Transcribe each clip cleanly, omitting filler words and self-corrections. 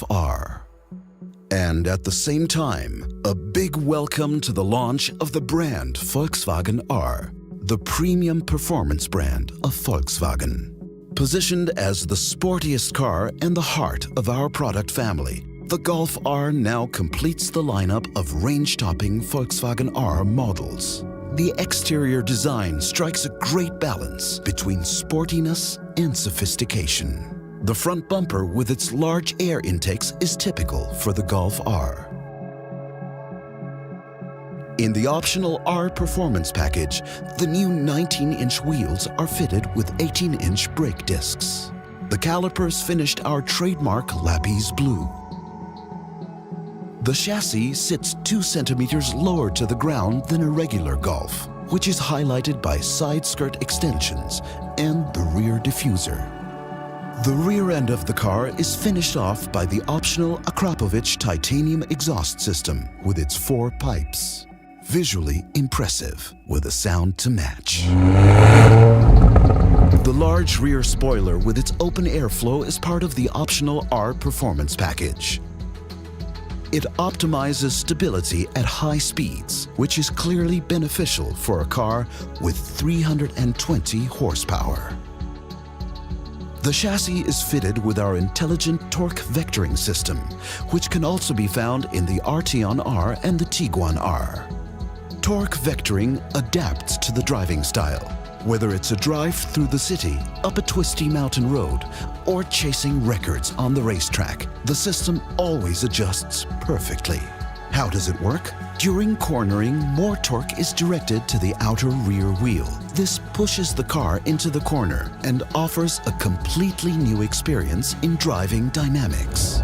Golf R. And at the same time, a big welcome to the launch of the brand Volkswagen R, the premium performance brand of Volkswagen. Positioned as the sportiest car and the heart of our product family, the Golf R now completes the lineup of range-topping Volkswagen R models. The exterior design strikes a great balance between sportiness and sophistication. The front bumper with its large air intakes is typical for the Golf R. In the optional R Performance package, the new 19-inch wheels are fitted with 18-inch brake discs. The calipers finished our trademark lapis blue. The chassis sits 2 centimeters lower to the ground than a regular Golf, which is highlighted by side skirt extensions and the rear diffuser. The rear end of the car is finished off by the optional Akrapovic titanium exhaust system with its 4 pipes. Visually impressive, with a sound to match. The large rear spoiler with its open airflow is part of the optional R Performance package. It optimizes stability at high speeds, which is clearly beneficial for a car with 320 horsepower. The chassis is fitted with our intelligent torque vectoring system, which can also be found in the Arteon R and the Tiguan R. Torque vectoring adapts to the driving style, whether it's a drive through the city, up a twisty mountain road, or chasing records on the racetrack. The system always adjusts perfectly. How does it work? During cornering, more torque is directed to the outer rear wheel. This pushes the car into the corner and offers a completely new experience in driving dynamics.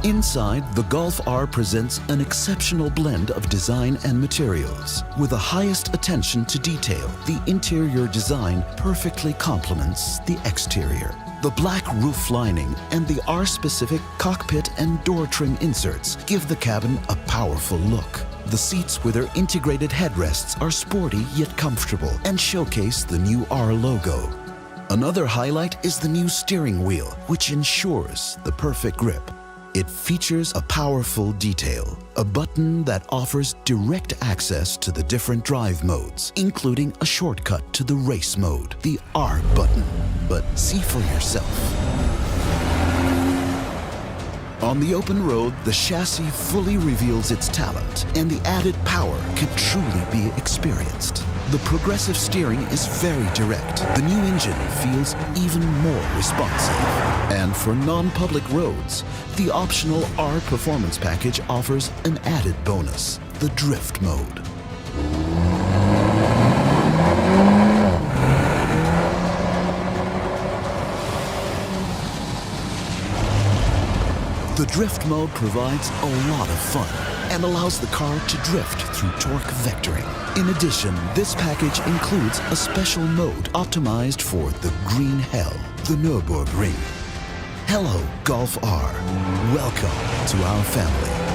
Inside, the Golf R presents an exceptional blend of design and materials. With the highest attention to detail, the interior design perfectly complements the exterior. The black roof lining and the R-specific cockpit and door trim inserts give the cabin a powerful look. The seats with their integrated headrests are sporty yet comfortable and showcase the new R logo. Another highlight is the new steering wheel, which ensures the perfect grip. It features a powerful detail, a button that offers direct access to the different drive modes, including a shortcut to the race mode, the R button. But see for yourself. On the open road, the chassis fully reveals its talent, and the added power can truly be experienced. The progressive steering is very direct. The new engine feels even more responsive. And for non-public roads, the optional R Performance package offers an added bonus, the drift mode. The drift mode provides a lot of fun and allows the car to drift through torque vectoring. In addition, this package includes a special mode optimized for the green hell, the Nürburgring. Hello, Golf R. Welcome to our family.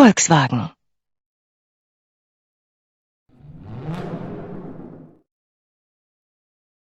Volkswagen.